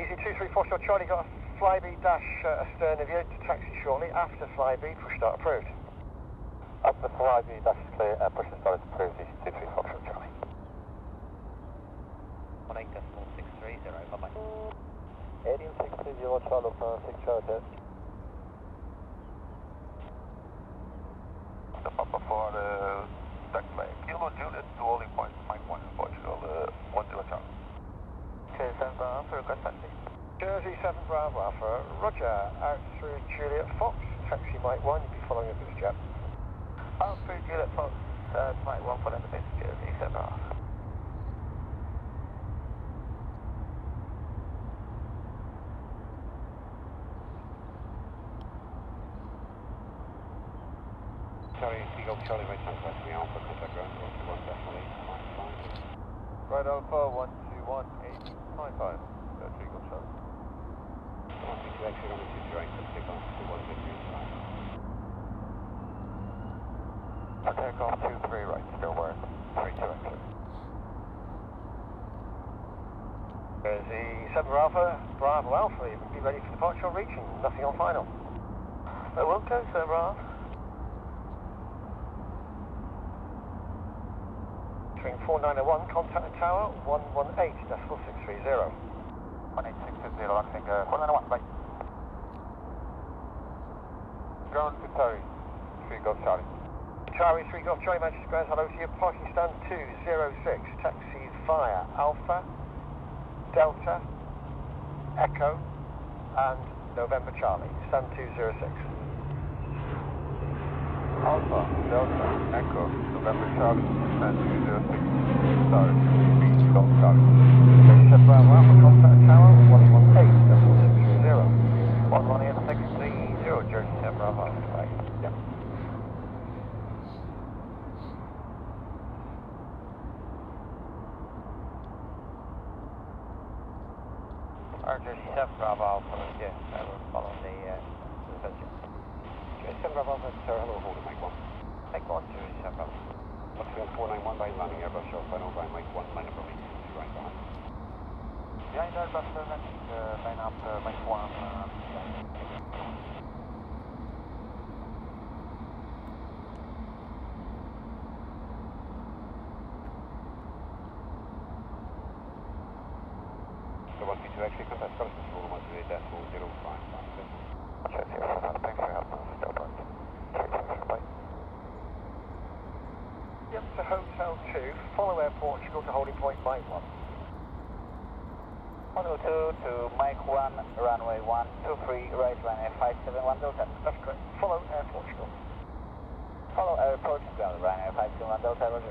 Easy 234 short Charlie, got a flyby dash astern of you to taxi shortly. After flyby, push start approved. After flyby dash is clear, push and start is approved. Easy 234 short Charlie. 18.630, bye bye. 18.630 Charlie for 6 Charlie. Papa for taxiway Kilo Juliet to holding point, Mike 1 in Portugal, 10 Charlie. Okay, 7 Bravo for request taxi. Jersey 7 Bravo Alpha, Roger, out through Juliet Fox, taxi Mike 1, you'll be following a boost jet. Out through Juliet Fox, Mike 1 following the boost, Jersey 7 Bravo. Charlie, Eagle Charlie, right southwest, we Alpha, contact ground 121.8, Right Alpha 121.895, that's Eagle Charlie. 132 exit on the 2 right, let's take off to 153 inside. Take off 23 right, still where 32 exit. Jersey 7 Alpha, Bravo Alpha, you can be ready for departure or reaching, nothing on final. Will go, 7 Bravo. Between 4901, contact the tower, 118.630. 18650, I think, 491, bye. Ground Qatari, 3 Golf Charlie. Qatari 3 Golf Charlie, Manchester Grounds, hello to you, parking stand 206, taxis via Alpha, Delta, Echo, and November Charlie, stand 206. Alpha, Delta, Echo, November Charlie, and 206, sorry, 3 Golf Charlie. Jersey 7 Bravo Alpha, contact the tower, 118.630. 118.630, Jersey 7 Bravo, right. Yep. Our Jersey 7 Bravo Alpha, yeah, we're following the venture. Jersey 7 Bravo Alpha, sir, hello, hold it, Mike 1. Mike 1, Jersey 7 Bravo. Luxfield 491 by landing Airbus, show final by Mike 1, line up release, 2 right behind. Behind Airbus, line up Mike 1, So 132 exit, contact Scottish Control 138.055. Check here, thanks for your help, still burnt. 3 bye. Yep, to Hotel 2, follow Air Portugal to holding point Mike 1. 102 to Mike 1, runway 123, right runway 571 Delta. That's correct. Follow Air Portugal. Follow Air Portugal, runway 571 Delta, Roger.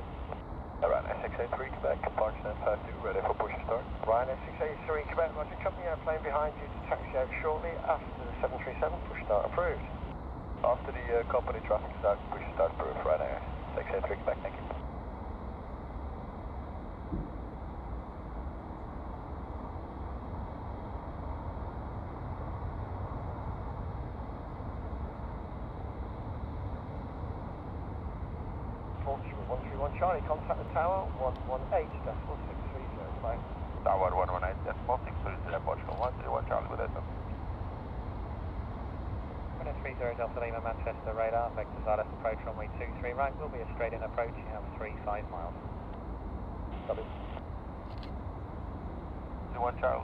Runway 683 Quebec, departure and 52, ready for push and start. Ryanair 683 Quebec, Roger, company airplane behind you to taxi out shortly after the 737, push start approved. After the company traffic start, push and start approved, Ryanair 683 Quebec, thank you. Portugal 131 Charlie, contact the tower, 118.630. Bye. Tower 118, that's 630, Portugal 131 Charlie with it. 130 Delta Lima Manchester radar, vectors RS approach runway 23 right, will be a straight in approach, you have 35 miles. Copy. 21 Charlie.